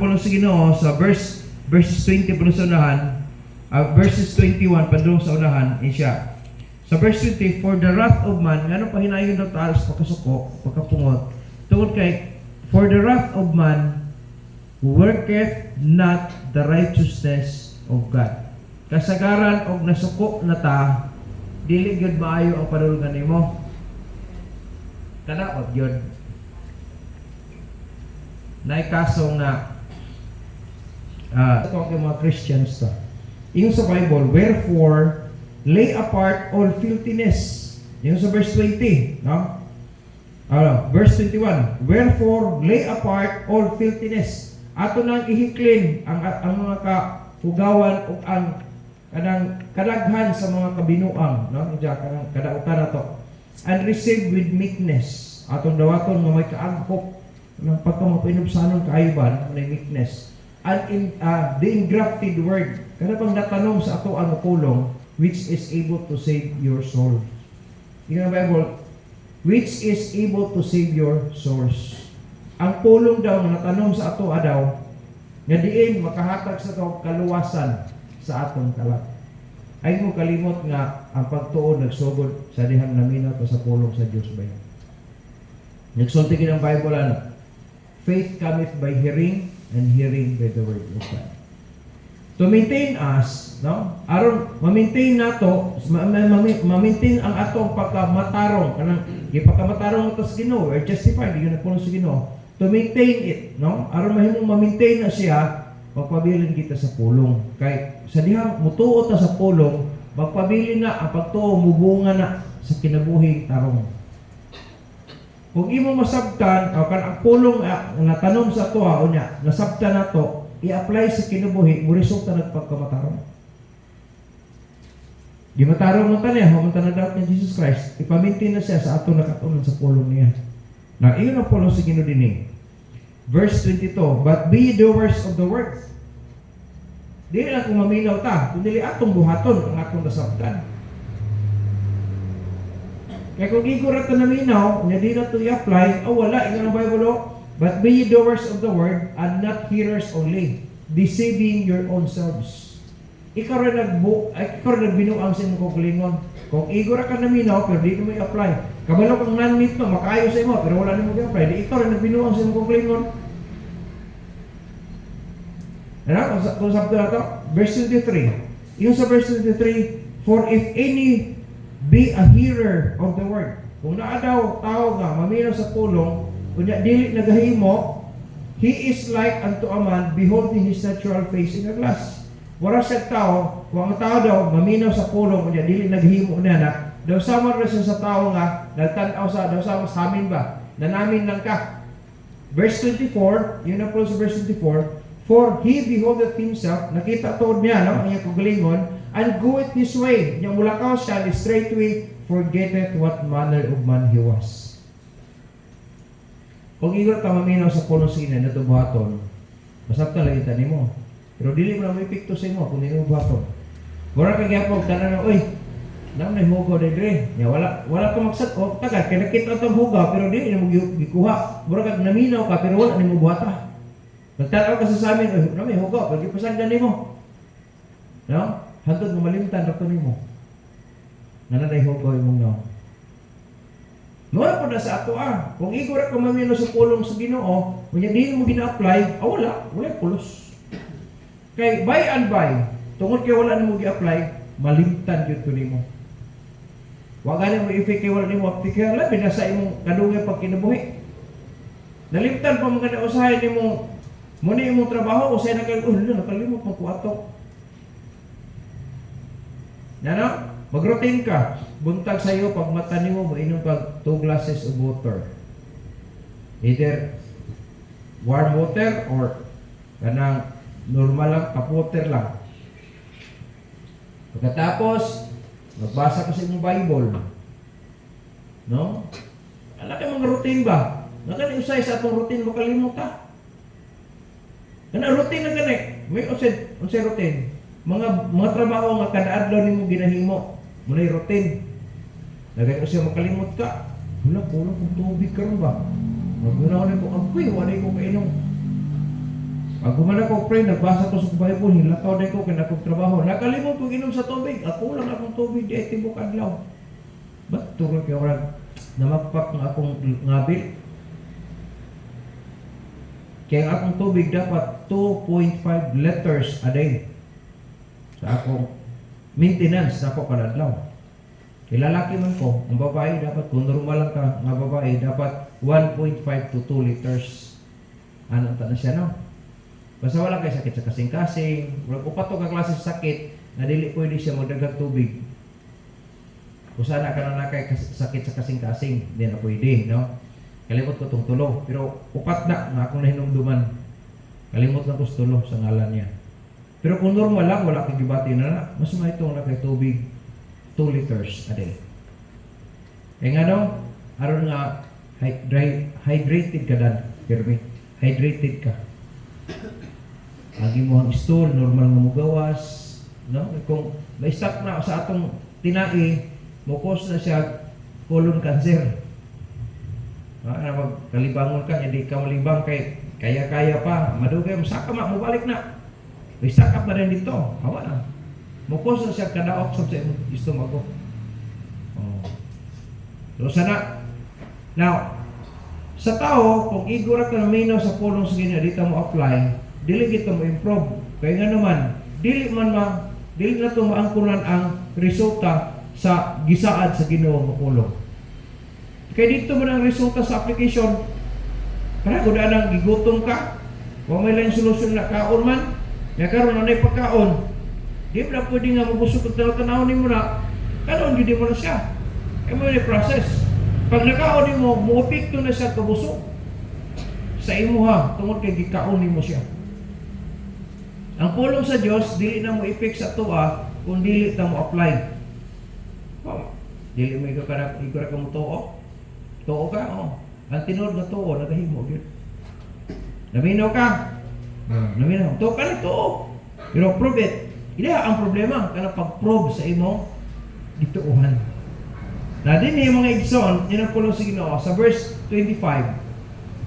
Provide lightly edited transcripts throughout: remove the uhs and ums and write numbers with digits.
po sa Ginoo sa verses 20 po sa unahan, verses 21 padung sa unahan siya. Sa verse 20, for the wrath of man, ngano pa hinayon daw taas pagkasuko, pagkapungot, tungod kay, for the wrath of man worketh not the righteousness of God. Kasagaran og nasuko na ta, dili gyud maayo ang panulungan nimo. Kadaot gyud. Nay kaso nga ito ang mga Christians to. Yung sa Bible, wherefore lay apart all filthiness. Yung sa verse 20, no? Verse 21, wherefore lay apart all filthiness. Ato nang ihiklin ang mga kahugawan o ang kadaghan sa mga kabinuang, no? Kanang kadautan nato. And receive with meekness. Atong dawaton nga may kaagpok ng pagkamapinubsanon kaiban na meekness. And in the engrafted word, kada pang natanong sa ato ang pulong, which is able to save your soul. Yung Bible, which is able to save your souls. Ang pulong daw na natanong sa ato adaw, nga diin makahatag sa to kaluwasan sa atong kalat. Ay mo kalimot nga ang pagtuon nagsugod sa dihang naminaw to sa pulong sa Dios ba yan. Nagsulti kinang Bible ano, faith cometh by hearing, and hearing by the word of God. To maintain us, no? Aron ma-maintain nato, ma-maintain ang atong pagkamatarong kanang ipagkamatarong ato sa Ginoo, we're justified yun na puno sa Ginoo. To maintain it, no? Aron mahimong ma-maintain na siya, magpabilin kita sa pulong. Kay sa dihang mutuo ta sa pulong, magpabilin na ang pagtuo mubunga na sa kinabuhi tarong. Kung imo masabtan, o kan ang pulong na tanom sa tuwa o niya, nasabtan na to, i-apply sa kinabuhi, mo resulta nagpagkamatarong. Di matarong mo taniya, humunta na daw ni Jesus Christ, ipamintin na siya sa ato nakatunan sa pulong niya. Na iyon ang pulong sa Ginoo dinhi. Verse 22, but be doers of the word. Di lang kung maminaw ta, kundi atong buhaton ang atong nasabtan. Kaya kung igura ito naminaw, na di na ito i-apply, wala, ito ng Bible, but be ye doers of the word, and not hearers only, deceiving your own selves. Ikaw rin nagbinuang sa imong kagalingon. Kung igura ka naminaw, pero di mo i-apply. Kabalo kang nanmit no, makayo sa imo, pero wala nimo i-apply, di ikaw rin nagbinuang sa imong kagalingon. Ano? Kung sabdo na ito, verse 23. Yung sa verse 23, for if any be a hearer of the word. Kung naa daw tao nga maminaw sa pulong, kunya dili nagahimo, he is like unto a man beholding his natural face in a glass. Wala siya tao, kung ang tao daw maminaw sa pulong, kunya dili naghimo na, daw sama rin siya sa tao nga nagtanaw sa daw sama sa amin ba? Nanamin lang ka. Verse 24, yun na po sa verse 24, for he beholdeth himself, nakita tuod niya, no, ang iyang kagalingon, and goeth his way. Yung mulakaw siya, and straightway forgetteth what manner of man he was. Kung igor ka maminaw sa pulong sa ina, natubuhaton, masabta lang ita mo. Pero dili mo na may pikto sa imo, kung hindi mo buhaton. Wala ka gyapon tanan na, oy, naman na hugaw na dire. Wala ka magsako, taga, kaya nakita itong hugaw, pero dili mo gikuha. Wala ka naminaw ka, pero wala ni mo buhata. Nagtanaw ka sa amin, oy, naman hugaw, pagkipasagdan mo. No? Hantod mo malimtan rato nimo. Nananay hugaw imong naw. Mura po na sa ato kung igura ka mamino sa pulong sa Ginoo, kung hindi mo gina-apply, wala pulos. Kay by and by, tungod kay wala nimo gi-apply, malimtan jud ko nimo. Wa gani mo i-fake kay wala nimo apply, kaya labi na sa imong kadungay pag kinabuhi. Nalimtan pa mga usahay nimo, muna imong trabaho, usay na kayo, nakalimot mo ko ato. Ano? Mag-routine ka. Buntag sa iyo, pag mata nimo, mainom pag 2 glasses of water. Either warm water or kanang normal lang, tap water lang. Pagkatapos, magbasa ka sa imong Bible. No? Alam kayo mga routine ba? Nakani-usay sa atong routine, makalimot ka. Kana routine na gani. May unsay routine. Mga trabaho nga kada adlaw nimo ginahimo, munay routine. Nagay siya makalimot ka. Wala kung tubig karon ba? Maguna ko apoy, wala ko kainom. Pag humana ko pray, nagbasa ko sa Bible, hilakaw din ko, kinakong trabaho. Nakalimot kong inom sa tubig. Ako lang akong tubig, di ay tibok adlaw. Ba't turo kayo orang namagpak ng akong ngabil? Kaya ang akong tubig dapat 2.5 liters a day sa akong maintenance na ako kadadlaw. Ilalaki man ko, ang babae dapat, kung normal lang ka, nga babae, dapat 1.5 to 2 liters. Ano na siya, no? Basta wala kayo sakit sa kasing-kasing, wala upat o kaklase sa sakit, na dili pwede siya magdagang tubig. Kung sana ka na nakay sakit sa kasing-kasing, hindi na pwede, no? Kalimot ko itong tulo, pero upat na akong nahinumduman. Kalimot na ko sa tulo sa ngalan niya. Pero kung normal lang, wala kang gibati na, mas maitong nakay tubig 2 liters a day. Eh nga no, aron nga hydrated ka dan, Kirby. Hydrated ka. Agi mo ang stool, normal nga mugawas, no? Kung may stop na sa atong tinai, mukos na siya colon cancer. Kalibangon ka, hindi ka malibang kay kaya-kaya pa, madugay mo saka mabalik na. May sakap na rin dito, hawa na. Mukos na siya kadaok sa imong istomago. So sana, now, sa tao, kung igura ka na minaw sa pulong sa ganyan, dito mo apply, dili kita mo improve. Kaya nga naman, dili na ito maangkunan ang resulta sa gisaad sa Ginoo mo pulong. Kaya dito mo ng resulta sa application, para kung daan ang gigutom ka, kung may lang solusyon na kaon man, nga karon na pagkaon, di mo na pwede nga mabusog at tanaw-tanaw mo na, kanon hindi mo na siya. Kaya mo yung process. Pag nakaon mo, muupikto na siya kabusog sa imuha, tungod kay gikaon mo siya. Ang pulong sa Dios dili na mo ipik sa tuwa kung dili ta mo apply. Dili mo igura ka mo tuo. Tuo ka, ang tinod na tuo, nagahimo gyud. Naminaw ka. Naminaw. Tuo ka na tuo. Pero prove it. Hindi ang problema kana pag-prove sa imong gituohan. Na din yung mga igsoon, yun ang pulong sa Ginoo sa verse 25.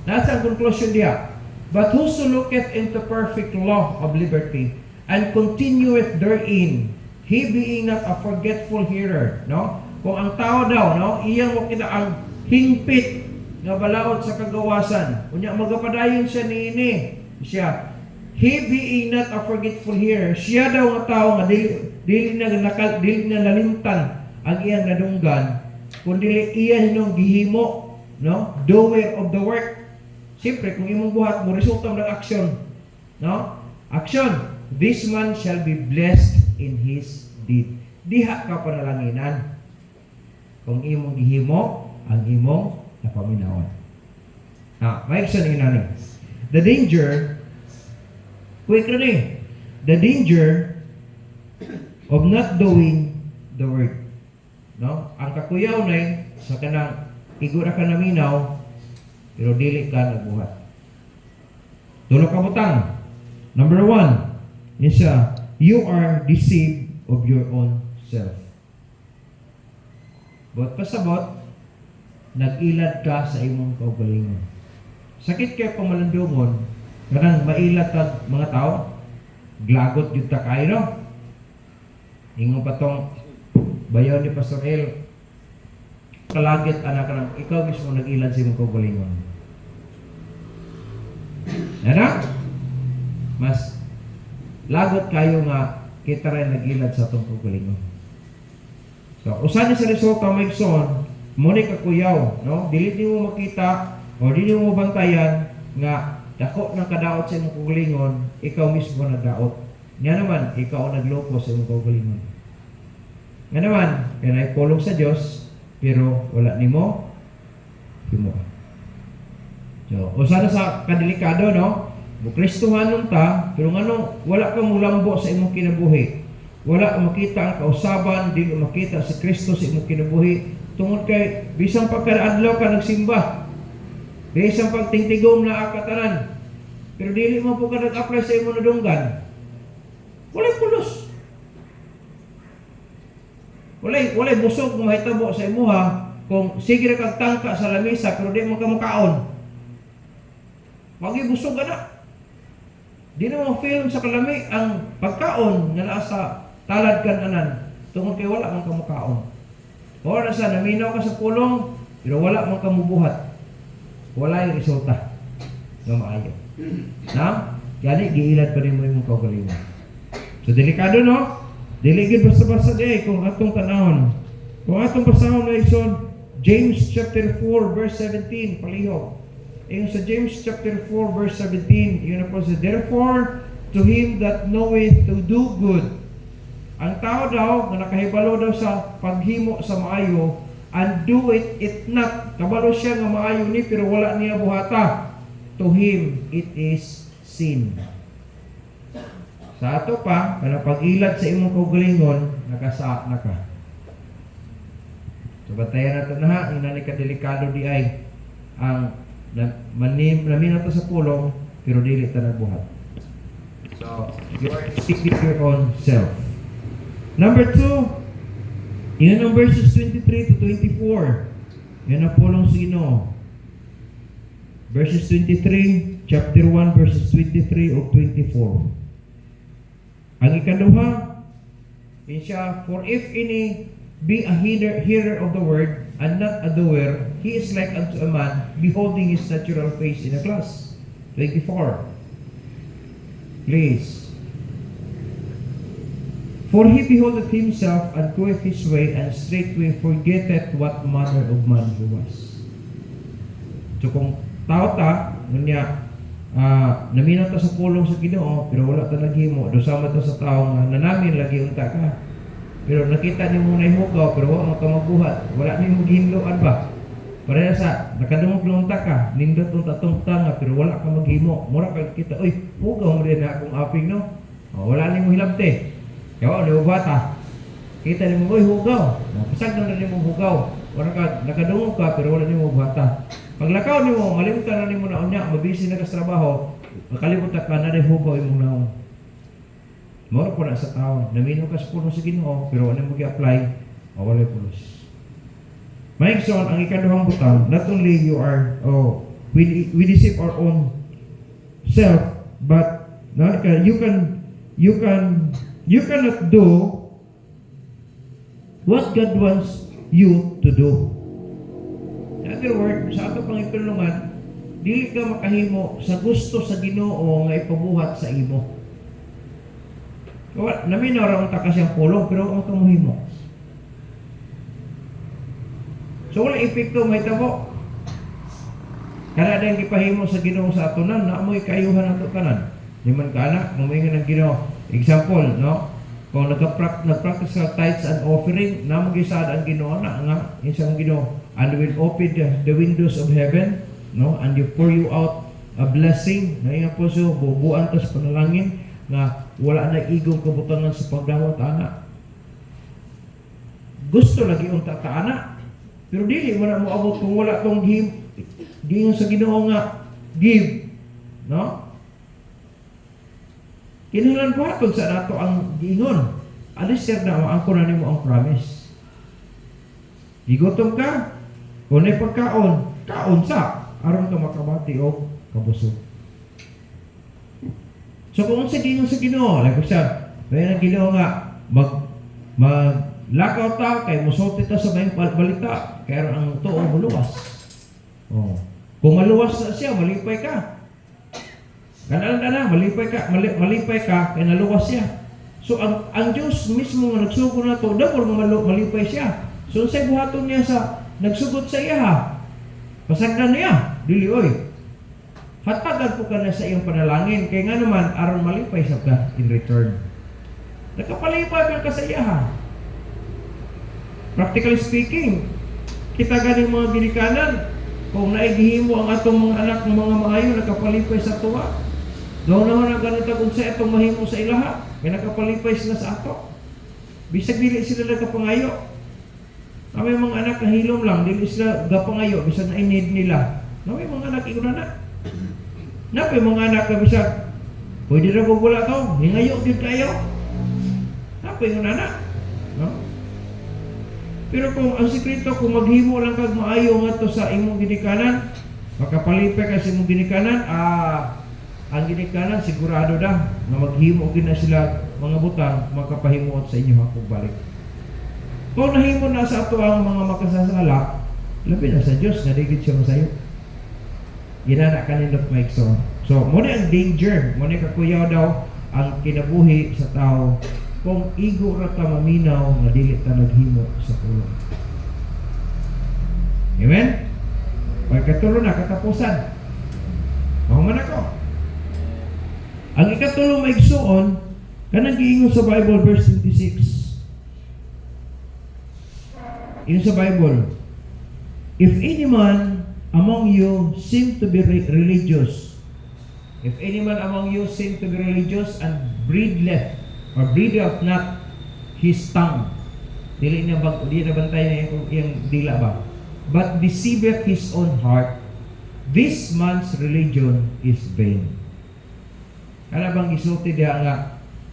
Nasa ang conclusion diya. But whoso looketh into perfect law of liberty and continueth therein, he being not a forgetful hearer, no? Kung ang tao daw, no, iyang mo kita ang hingpit nga balaod sa kagawasan. Unya magapadayon siya niini. Siya, he being not a forgetful hearer, siya daw nga tao nga dili na nalimtan ang iyang nadunggan, kundi iya hinong gihimo, no? Doer of the work. Siyempre, kung imong buhat mo resulta ng action, no? Action. This man shall be blessed in his deed. Diha ka panalanginan kung imong gihimo ang imong napaminawan. May action inani. The danger, quick rin the danger of not doing the work. No? Ang kakuyaw na sa kanang igura ka naminaw pero dili ka nagbuhat. Tulo ka butang. Number 1, is you are deceived of your own self. But pasabot, nag-ilad ka sa imong kaugalingon. Sakit kay pamalandungon, kanang mailat ka mga tao, glagot yun ta kayo, no? Ingon pa tong bayaw ni Pastor El, kalagit anak kanang ikaw mismo nag-ilad sa imong kaugalingon. Ano? Mas lagot kayo nga kita rin nag-ilad sa itong kaugalingon. So, usan sa resulta may son, muni kakuyaw, no? Dili mo makita o dili mo bantayan nga dako ng kadaot sa imong kaugalingon, ikaw mismo nagdaot. Nga naman, ikaw ang nagloko sa imong kaugalingon. Nga naman, kaya pulong sa Dios, pero wala nimo himo. So, usan sa kadelikado, no? Kristohanon ta, pero ngano wala kang mulambo sa imong kinabuhi. Wala makita ang kausaban, di mo makita si Kristo sa imong kinabuhi. Tungod kay bisang pagkadaadlaw ka nagsimba, bisang pagtingtigom na akatanan, pero dili mo po ka nag-apply sa imong nadunggan. Walay pulos. Walay busog kung mahitabo sa imuha kung sige ra kag tangka sa lamesa pero di mo ka makaon. Wagi busog ka na. Di na mo feel sa kalami ang pagkaon nga naa sa talad kan anan tungod kay wala man ka mukaon. O sa naminaw ka sa pulong pero wala man ka mubuhat. Wala yung resulta nga maayo. Na? Gani giilad pa rin mo yung kaugalingon. So delikado no? Dili gid basta-basta di kung atong tanahon. Kung atong basahon na isod James chapter 4 verse 17 palihog. Yung sa James chapter 4 verse 17, yun na po sa therefore to him that knoweth to do good. Ang tao daw na nakahibalo daw sa paghimo sa maayo and do it not. Kabalo siya nga maayo ni pero wala niya buhata. To him it is sin. Sa ato pa, kana pag-ilad sa imong kaugalingon, nakasa na ka. So batayan nato na ha, inani ka delikado di ay ang naminaw ta sa pulong pero dili ta nagbuhat. So you are seeking your own self. Number 2, yun ang verses 23 to 24. Yan ang pulong sino. Verses 23, chapter 1, verses 23 o 24. Ang ikaduha, yun siya, for if any be a hearer of the word and not a doer, he is like unto a man beholding his natural face in a glass. 24. Please. For he beholdeth himself and goeth his way, and straightway forgetteth what manner of man he was. So kung tao ta, ngunya, naminaw ta sa pulong sa Ginoo, pero wala ta naghimo, dosama ta sa tao nga nanamin lagi unta ka. Pero nakita ni mo na ihugaw, pero wala mo ka magbuhat. Wala ni mo ginloan ba? Para sa, nakadungog ta ka, nindot unta-tong tanga, pero wala ka maghimo. Mura ka kita, uy, hugaw mo rin na akong aping, no? O, wala ni mo hilabte. Kaya, di mo bata. Kita ni mo, uy, hugaw. Pasag na ni mo hugaw. Wala ka, nakadungog ka, pero wala ni mo bata. Paglakaw ni mo, malimutan na ni mo na unya, mabisi na ka sa trabaho, makalimutan ka na rin hugaw imong naong. Moro po na sa tao. Naminaw ka sa puno sa Ginoo, pero ano mo i-apply, mawalay pulos. My son, ang ikaduhang butang, not only you are, we deceive our own self, but no, you cannot do what God wants you to do. In other words, sa ato pang ipinulungan, dili ka makahimo sa gusto sa Ginoo nga ipabuhat sa imo. Naminaw ra unta ka siyang pulong pero ang kamuhimo. So wala epekto mahitabo. Kana dang gipahimo sa Ginoo sa atonan na amoy kayuhan ato kanan. Di man kana mumingon ng Ginoo. Example, no? Kung nagpractice ka tithes and offering, namo gisad ang Ginoo na nga isang Ginoo, and will open the windows of heaven, no? And you pour you out a blessing. Na nga po so bubuan tas panalangin nga wala na igong kabutangan sa pagdawat ana. Gusto lagi unta ta ana. Pero dili mo na moabot kung wala tong giingon sa Ginoo nga give, no? Kinahanglan buhaton sa nato ang giingon. Alister na ang kunan nimo ang promise. Gigutom ka, kung may pagkaon, kaon sa aron ka makabati o kabusog. So kung sa Ginoo like siya, may nang Ginoo nga maglakaw ta kay musulti ta sa may balita kay ang tuo muluwas. Oh. Kung maluwas na siya, malipay ka. Kana malipay ka kay naluwas siya. So ang Dios mismo nga nagsugo na to, dapat malipay siya. So sa buhaton niya sa nagsugot sa iya ha. Pasagdan niya, dili oy. Hatagan po ka na sa iyong panalangin, kaya nga naman, aron malipay sa ka in return. Nakapalipay ka sa iya. Practically speaking, kita ganing mga ginikanan, kung naigihimo ang atong mga anak ng mga maayo, nakapalipay sa tuwa. Noon naman ang ganito kung sa itong mahimo sa ilaha, kaya nakapalipay sila sa ato. Bisag dili sila nagkapangayo. May mga anak na hilom lang, dili sila gapangayo, bisag na in-need nila. May mga anak ignorant. Napay mga anak na bisag, pwede na kung wala to, hingayo din kayo. Napay mga anak. No? Pero kung ang sikreto, kung maghimo lang kag maayo nga to sa imong ginikanan, makapalipay ka sa imong ginikanan, ang ginikanan sigurado na maghimo gid na sila mga butang makapahimuot sa inyo akong balik. Kung nahimo na sa ato ang mga makasasala, labi na sa Dios nga digid siya masayo. Ginana kanindot maigsoon. So, muna ang danger, muna kakuyaw daw ang kinabuhi sa tao kung igo ra ta maminaw nga dili ta naghimo sa pulong. Amen? Pagkatulo na katapusan. Mahuman ako. Ang ikatulong maigsoon, kanang giingon sa Bible verse 26. Yun sa Bible, if any man among you seem to be religious, if any man among you seem to be religious and breathless or breatheth not his tongue, dili na bantay na yung dila ba, but deceiveth his own heart, this man's religion is vain. Ano bang isulti diha nga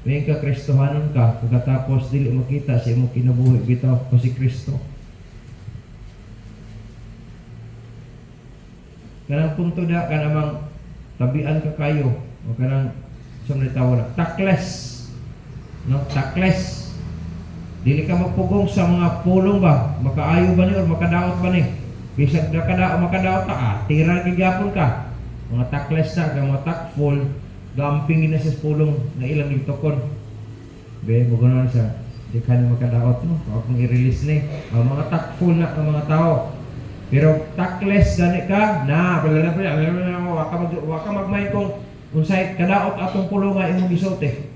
may ka Kristohanon ka pagkatapos dili makita sa imong kinabuhi bitaw pa si Kristo? Kanang punto na kanamang tabian ka kayo o kanang sumali tawag na takles, no, takles. Dili ka magpugong sa mga pulong ba, makaayo ba ni o makadaot ba ni? Bisag na makadaot ta, tira gyapon ka. Mga takles na, mga takful, gamping na sa pulong na ilang itokon. Be mo ganaon sa di ka na makadaot no, kung i-release ni mga takful na ng mga tao. Pero takles gani ka na waka magmay kung unsay kadaot atong pulong nga imong gisulti.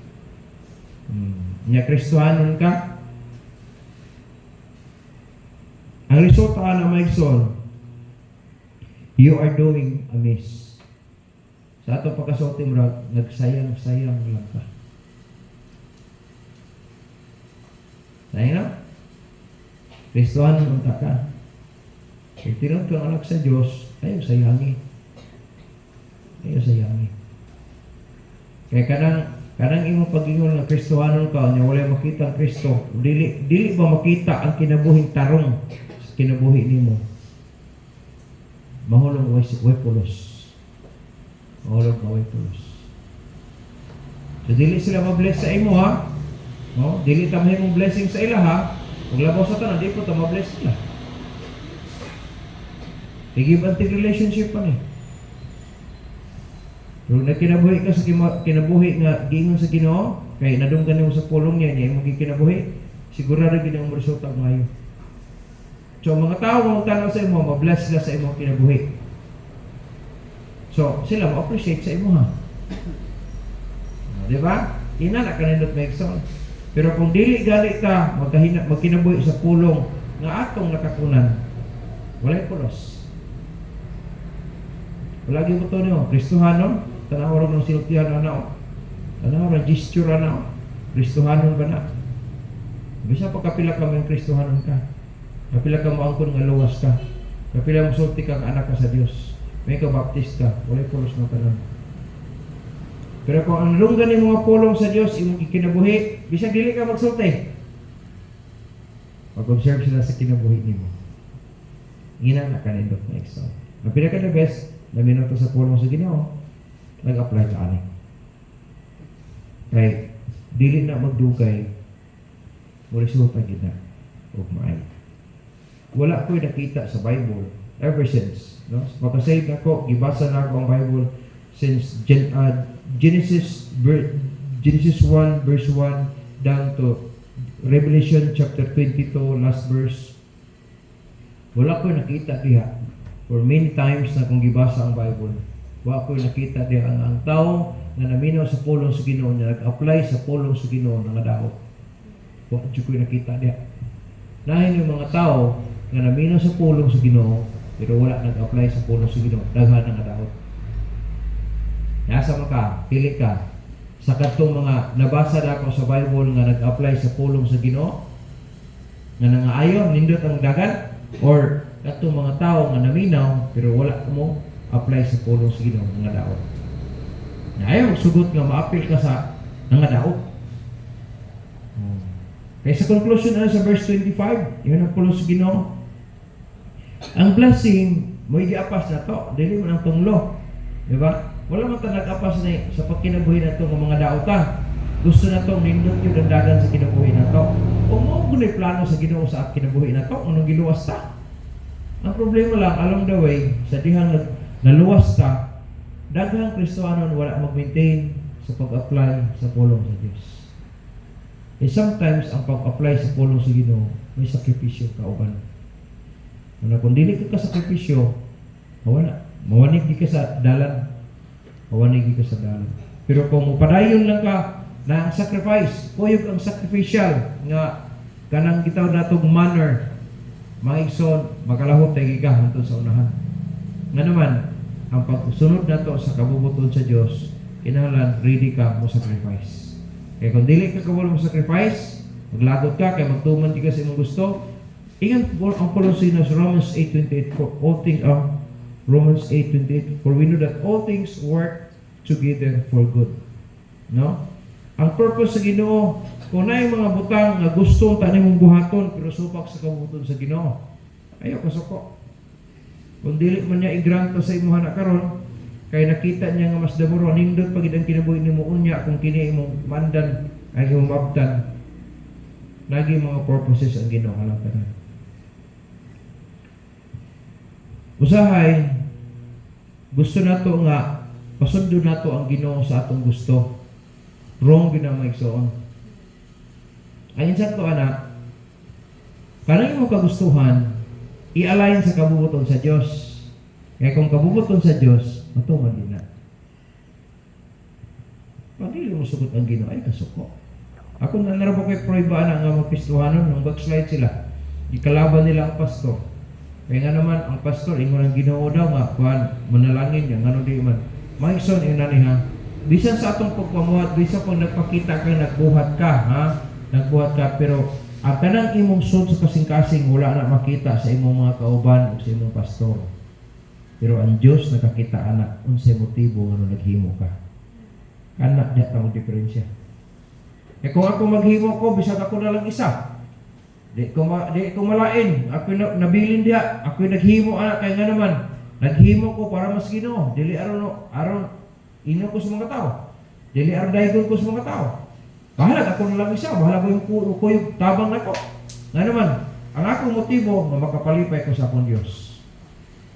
Nya Kristohanon ka. Ang resulta na maigsoon, you are doing amiss. Sa ato pagkasulti mo, nagsayang-sayang lang ka. Sayang na? Kristohanon unta ka. Kung tinod kang anak sa Diyos, ayaw sayangi. Ayaw sayangi. Kaya kanang imo pag-ingon ng Kristohanon ka, niya wala makita ang Kristo, dili ba makita ang kinabuhing tarong sa kinabuhi nimo? Mahulong way pulos. Mahulong ka way pulos. So dili sila ma-bless sa imo ha. No? Dili ta mahimong blessing sa ila ha. Kung labaw sa tanan, di po ta ma-bless sila. Tig-give-and-take relationship pa ni. Kung nakinabuhi ka sa kinabuhi nga giingon sa Ginoo, kay nadunggan mo sa pulong niya imong gikinabuhi, sigurado gid ang resulta maayo. So mga tao mo tanaw sa imo, ma-bless sila sa imong kinabuhi. So sila ma-appreciate sa imo ha. Di ba? Ina na kanindot maigsoon. Pero kung dili gali ka magkinabuhi sa pulong nga atong nakakunan, walay pulos. Wala gyud mo to niyo, Kristohanon, tanaw ra ng siltihan ana. Tanaw ra gesture ana. Kristohanon ba na? Bisa pa kapila ka man Kristohanon ka. Kapila ka moangkon nga luwas ka. Kapila mo sulti ka anak ka sa Dios. May ka baptista, walay pulos na tanan. Pero kung ang lunggan ni mga pulong sa Dios imong kinabuhi, bisag dili ka magsulti. Pag-observe sila sa kinabuhi nimo. Ngina na kanindot na exam. Ang pinaka the best na minuto sa pulong sa Ginoo, nag-apply ka ani. Kay dili na magdugay, wala siya gid na og maay. Wala ko nakita sa Bible ever since, no? Makasave nako, gibasa na ako ang Bible since Genesis 1 verse 1 down to Revelation chapter 22 last verse. Wala ko nakita diha. For many times na kung gibasa ang Bible, wala ko nakita diha ang tao na naminaw sa pulong sa Ginoo, na nag-apply sa pulong sa Ginoo nga daot. Wala ko nakita diha. Lain yung mga tao na naminaw sa pulong sa Ginoo pero wala nag-apply sa pulong sa Ginoo, daghan nga daot. Nasa maka, pili ka sa kadtong mga nabasa na ako sa Bible nga nag-apply sa pulong sa Ginoo nga nangaayon nindot ang dagan, or kadtong mga tao nga naminaw pero wala mo apply sa pulong sa Ginoo nga daot. Ayaw sugot nga maapil ka sa nga daot. Kaya sa conclusion na sa verse 25, yun ang pulong sa Ginoo. Ang blessing mo giapas na to, dili man ang tunglo, di ba? Wala man ta nag-apas ni sa pagkinabuhi nato ng mga daota. Gusto na to nindot yung dandagan sa kinabuhi nato. O mo gunay plano sa Ginoo sa kinabuhi nato, anong giluwas ta? Ang problema lang along the way sa dihang naluwas ta, daghang Kristohanon wala mag-maintain sa pag-apply sa pulong sa Diyos. Sometimes ang pag-apply sa pulong sa Ginoo may sakripisyo kauban. Kung dili ka sakripisyo, mawanig di ka sa dalan. Pero kung padayon lang ka na ang sacrifice, kuyog ang sacrificial nga kanang gitaw natong manner, maigsoon, makalahot tayo ka hantod sa unahan. Nga naman, ang pagsunod nato sa kabubuton sa Dios, kinahanglan ready ka mo sacrifice. Kaya kung dili ka kawal mo sacrifice, maglagot ka, kaya magtuman di ka sa imong gusto, ingat ang Colossians Romans 8:28 for all things Romans 8:28 for we know that all things work together for good. No? Ang purpose sa Ginoo, kung na yung mga butang nga gusto ta nimong buhaton pero supak sa kabubuton sa Ginoo, ayaw kasuko. Kung dili man niya i-grant sa imuha na karon, kay nakita niya nga mas damuro nindot pagid ang kinabuhi nimo unya kung kini imong mandan ay imong mabtan. Lagi mga purposes ang Ginoo alang tanan. Usahay, gusto nato nga pasundo nato ang Ginoo sa atong gusto. Wrong ginamaigsoon. Ang insakto anak, kanang imong kagustuhan, i-align sa kabubuton sa Dios. Kaya kung kabubuton sa Dios, matuman din na. Pag dili mo sugot ang Ginoo, ay kasuko. Ako na narabo kay proiba na nga mapistuhanon, nung backslide sila, ikalaban nila ang pastor. Kaya nga naman, ang pastor, ingon ang Ginoo daw nga, kuhan, manalangin niya, nga di man. Maigsoon, yun na niya, bisan sa atong pagpamuhat, bisan kung nagpakita kayo, nagbuhat ka, ha? Nagbuhat ka, pero ang kanang imong sud sa kasing-kasing, wala na makita sa imong mga kauban o sa imong pastor. Pero ang Diyos nakakita, anak, unsay motibo nga naghimo ka. Anak, diya ta mo diferensya. Eh kung ako maghimo ko, bisag ako na lang isa. Di ko malain, ako nabilin diya, ako naghimo, anak, kaya nga naman, naghimo ko para mas Ginoo, dili aron ino ko sa mga tao. Dili aron daygon ko sa mga tao. Bahala ako na lang isa, bahala ko yung tabang nako. Nga naman, ang akong motibo na makapalipay ko sa akong Dios.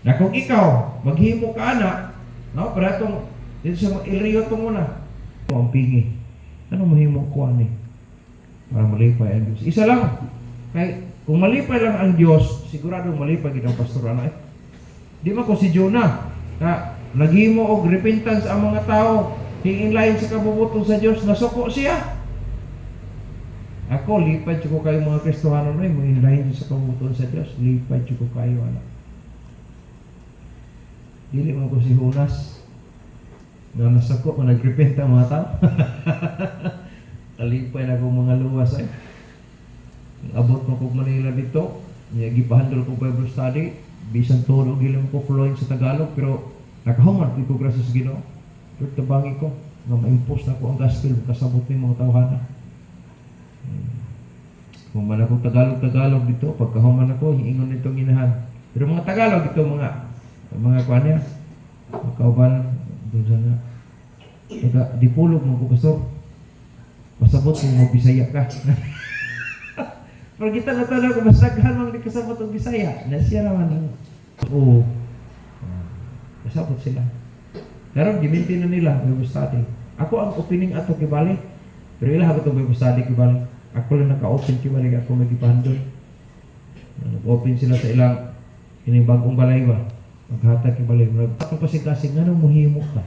Na kung ikaw maghimo ka anak, no, para tong dito sa iliyo to muna. Ang pingi. Ano mahimo ko ani? Para malipay ang Dios. Isa lang. Kay kung malipay lang ang Dios, sigurado malipay gid ang pastor anak. Di man ko si Jonah na naghimo og repentance ang mga tao, hiinlayin sa kabubuton sa Dios, nasuko siya. Ako, lipad ko kayo mga Kristohanon rin, hiinlayin sa kabubuton sa Dios, lipad ko kayo, anak. Dili mo ko si Jonas na nasuko, kung nagrepent ang mga tao. Kalipay na akong mga luwas ay. Abot mo kong Manila dito, gipahandol ko Bible study, bisan tulog ilang ko fluent sa Tagalog, pero nakahuman ko grasya sa Ginoo. Pero tabangi ko, na ma-impose na ko ang gospel, kasabot ng mga tawhana. Kung man ako Tagalog dito, pagkahuman ako, hiingon nitong inahan. Pero mga Tagalog ito, mga kuha niya, mga kauban, doon sa nga. Dipulog mo ko gusto. Pasabot kung mo Bisaya ka. Pero kita na talaga, mas naghan mang di kasabot ang Bisaya. Nasya naman. Oo. Kasabot sila. Pero giminti na nila, Bible study. Ako ang opening ato kibali. Pero ilah ako itong Bible study kibali. Ako lang naka-open kibali, ako mag-ipahandol. Nag-open sila sa ilang ining bagong balay ba? Maghatag kibali. Ako pa si kasi, nga nung muhimo ka?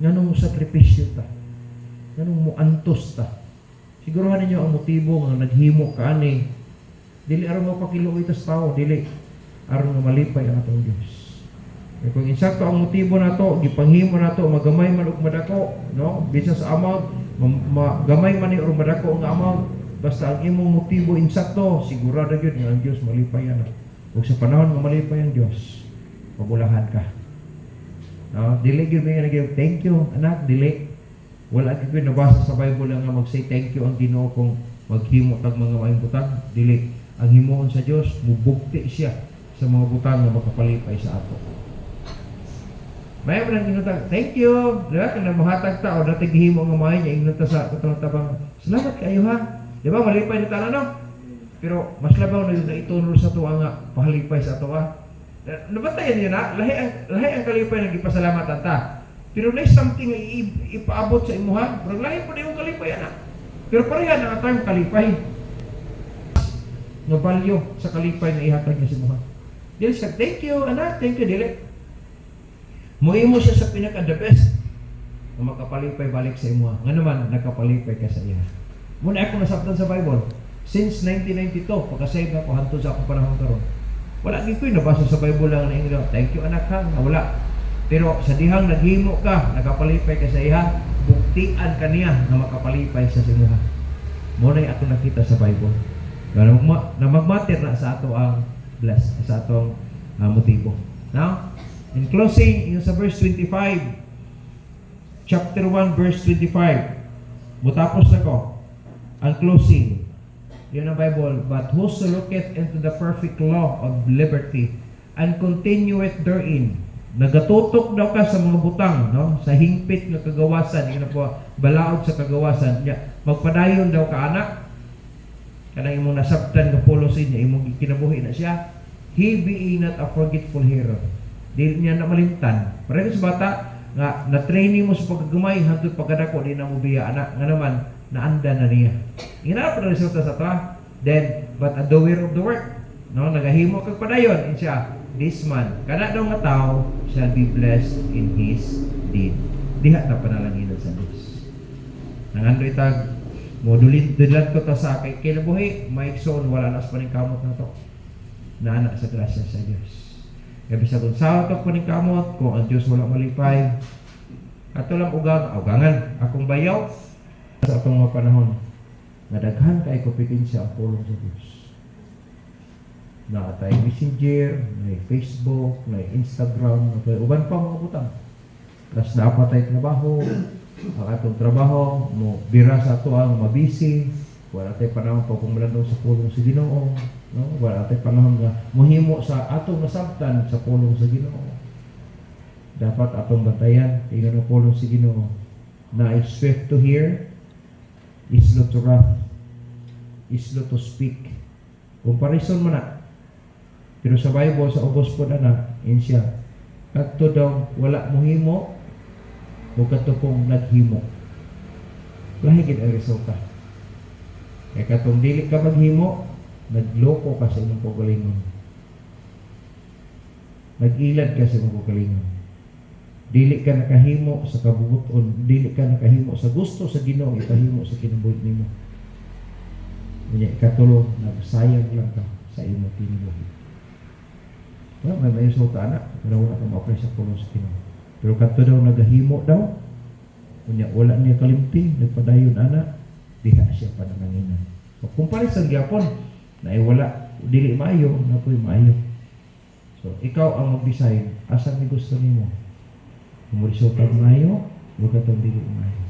Nga nung sakripisyo ka? Nga nung muantos ka? Siguruhan ninyo ang motibo nga naghimo ka ani. Dili aron mo pakiluoy tas tao, dili aron nga malipay ang atong Dios. E kung insakto ang motibo nato, gipanghimo nato magamay man ug madako, no? Bisa sa amount, magamay man ni or madako ang amount, basta ang imong motibo insakto, sigurado gyud nga ang Dios malipay ana. Ug sa panahon nga malipay ang Dios, mabulahan ka. No, dili gyud mi nga thank you anak, dili. Wala gyud nabasa sa Bible nga mag-say thank you ang Ginoo kung maghimo tag mga maayong butang, dili. Ang himuon sa Dios, mubukti siya sa mga butang nga makapalipay sa ato. May mo nang inutang, thank you. Diba? Kung namahatag ta o natin gihimo nga mga niya, inuta sa katong tabang, salamat kayo ha. Diba? Malipay na tala no? Pero mas labaw na yun na itunol sa tuwa nga, pahalipay sa tuwa. Nabatayan yun ha? Lahi ang kalipay na ipasalamatan ta. Pero na something na ipaabot sa imuhan, pero lahi po na yung kalipay na. Pero pareha na ang term kalipay. Nga value sa kalipay na ihatag niya sa imuhan. Dili siya, thank you anak, thank you dili. Muhimo siya sa pinaka-the best na makapalipay balik sa imo. Nga naman, nakapalipay ka sa iya. Muna ako nasabtan sa Bible. Since 1992, pagka-save ako, hantod sa akong panahon karon. Wala din ko'y nabasa sa Bible lang na ingro, thank you anak ha, wala. Pero sa dihang naghimo ka, nakapalipay ka sa iya, buktian ka niya na makapalipay sa imuha. Muna yung ato nakita sa Bible. Na magmatter na sa ato ang bless, sa atong motibo. Now, in closing, yung sa verse 25, chapter 1, verse 25, mutapos na ko, ang closing, yun ang Bible, but whoso looketh into the perfect law of liberty, and continueth therein, nagatutok daw ka sa mga butang, no? Sa hingpit ng kagawasan, yun po, balaod sa kagawasan, magpadayon daw ka anak, kanang imong nasabtan ng polosin niya, imong kinabuhi na siya, he being not a forgetful hearer, di niya na malimtan. Pareho sa bata nga na-training mo sa paggamay hangtod pagkadako di na mo biya anak nga naman naanda na niya. Ina pa resulta sa ta. Then but a doer of the work, no, nagahimo kag padayon siya. This man kana daw nga tao shall be blessed in his deed. Diha ta panalangin sa Dios. Nangandoy tag modulin dilat ko ta sa kay kinabuhi maigsoon wala nas paningkamot na to. Naana sa grasya sa Dios. Kaya bisa kung saan ito paningkamot, kung ang Diyos wala malipay, ato lang ugangan, akong bayaw, sa atong mga panahon, nadaghan kay kupitin siya ang pulong sa Diyos. Na atay Messenger, na Facebook, na Instagram, na uban pa mga butang. Tapos dapat tayo trabaho, ang atong trabaho, mo bira sa ato ang mabisi, wala tayo panahon pa kung malandong sa pulong sa Ginoo. No, wala tayo panahon nga muhimo sa atong nasabtan sa pulong sa Ginoo. Dapat atong bantayan tingnan ang pulong sa Ginoo na is swift to hear, is slow to wrath, is slow to speak. Comparison mo na. Pero sa Bible sa ubos po na insya kadto daw wala muhimo o kadto pong naghimo. Lahi gid ang resulta. Kaya katong dili ka maghimo, nagloko ka sa imong pagalingon. Nag-ilad ka sa imong pagalingon. Dili ka nakahimo sa kabubuton, dili ka nakahimo sa gusto sa Ginoo, ipahimo sa kinabuhi nimo. Unya ikatulo, nagsayang lang ka sa imong kinabuhi. Well, may resulta anak, pero wala ka ma-apply sa pulong sa Ginoo. Pero kadto daw nagahimo daw, unya wala niya kalimti, nagpadayon anak, diha siya panananginan. So, comparison gyapon na wala dili maayo na po'y maayo. So ikaw ang mag-decide asa ni gusto nimo. Kung mo resulta maayo, wag ka tong dili maayo.